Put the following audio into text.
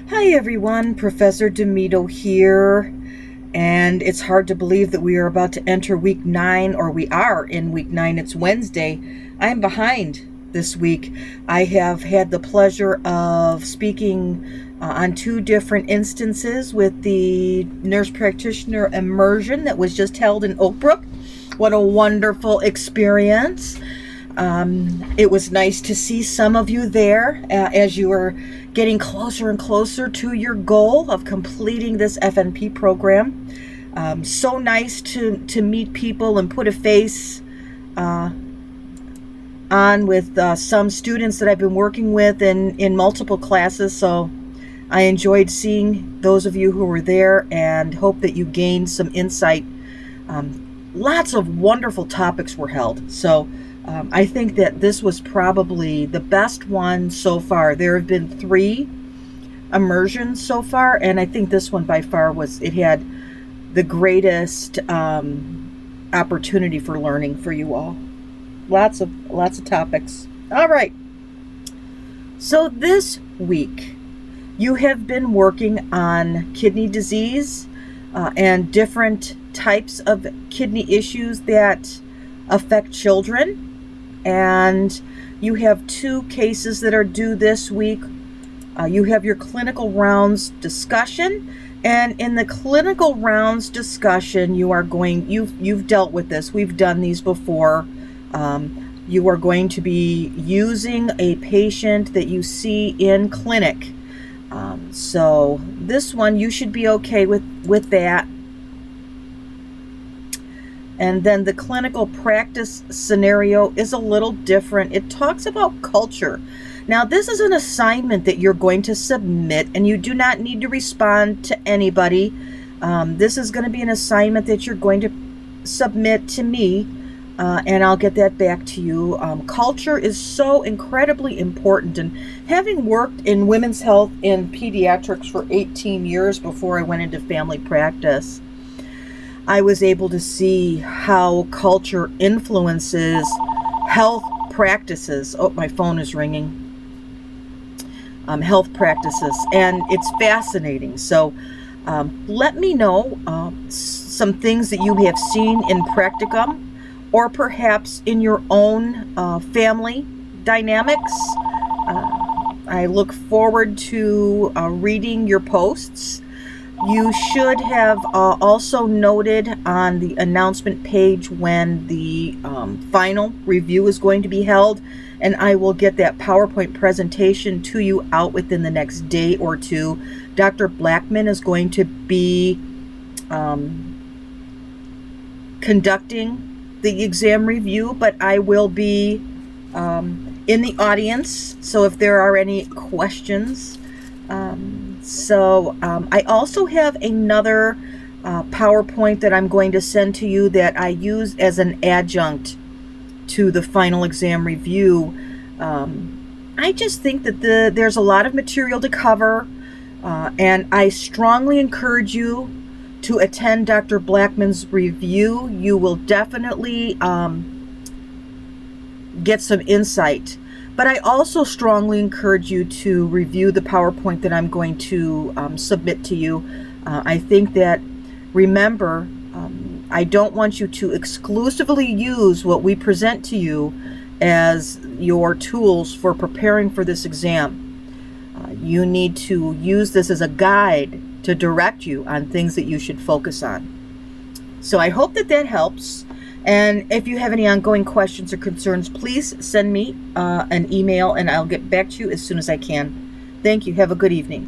Hi everyone, Professor Demito here, and it's hard to believe that we are about to enter week 9, or we are in week 9. It's Wednesday. I'm behind this week. I have had the pleasure of speaking on two different instances with the nurse practitioner immersion that was just held in Oak Brook. What a wonderful experience. It was nice to see some of you there as you were getting closer and closer to your goal of completing this FNP program. So nice to meet people and put a face on with some students that I've been working with in multiple classes. So I enjoyed seeing those of you who were there and hope that you gained some insight. Lots of wonderful topics were held. So I think that this was probably the best one so far. There have been 3 immersions so far, and I think this one by far it had the greatest opportunity for learning for you all. Lots of topics. All right. So this week, you have been working on kidney disease and different types of kidney issues that affect children. And you have 2 cases that are due this week. You have your clinical rounds discussion, and in the clinical rounds discussion, you've dealt with this. We've done these before. You are going to be using a patient that you see in clinic. So this one, you should be okay with that. And then the clinical practice scenario is a little different. It talks about culture. Now, this is an assignment that you're going to submit, and you do not need to respond to anybody. This is going to be an assignment that you're going to submit to me, and I'll get that back to you. Culture is so incredibly important, and having worked in women's health and pediatrics for 18 years before I went into family practice, I was able to see how culture influences health practices. Oh, my phone is ringing. Health practices, and it's fascinating. So let me know some things that you have seen in practicum, or perhaps in your own family dynamics. I look forward to reading your posts. You should have also noted on the announcement page when the final review is going to be held, and I will get that PowerPoint presentation to you out within the next day or 2. Dr. Blackman is going to be conducting the exam review, but I will be in the audience, so if there are any questions. I also have another PowerPoint that I'm going to send to you that I use as an adjunct to the final exam review. I just think that there's a lot of material to cover, and I strongly encourage you to attend Dr. Blackman's review. You will definitely get some insight. But I also strongly encourage you to review the PowerPoint that I'm going to submit to you. I think that, remember, I don't want you to exclusively use what we present to you as your tools for preparing for this exam. You need to use this as a guide to direct you on things that you should focus on. So I hope that helps. And if you have any ongoing questions or concerns, please send me an email, and I'll get back to you as soon as I can. Thank you. Have a good evening.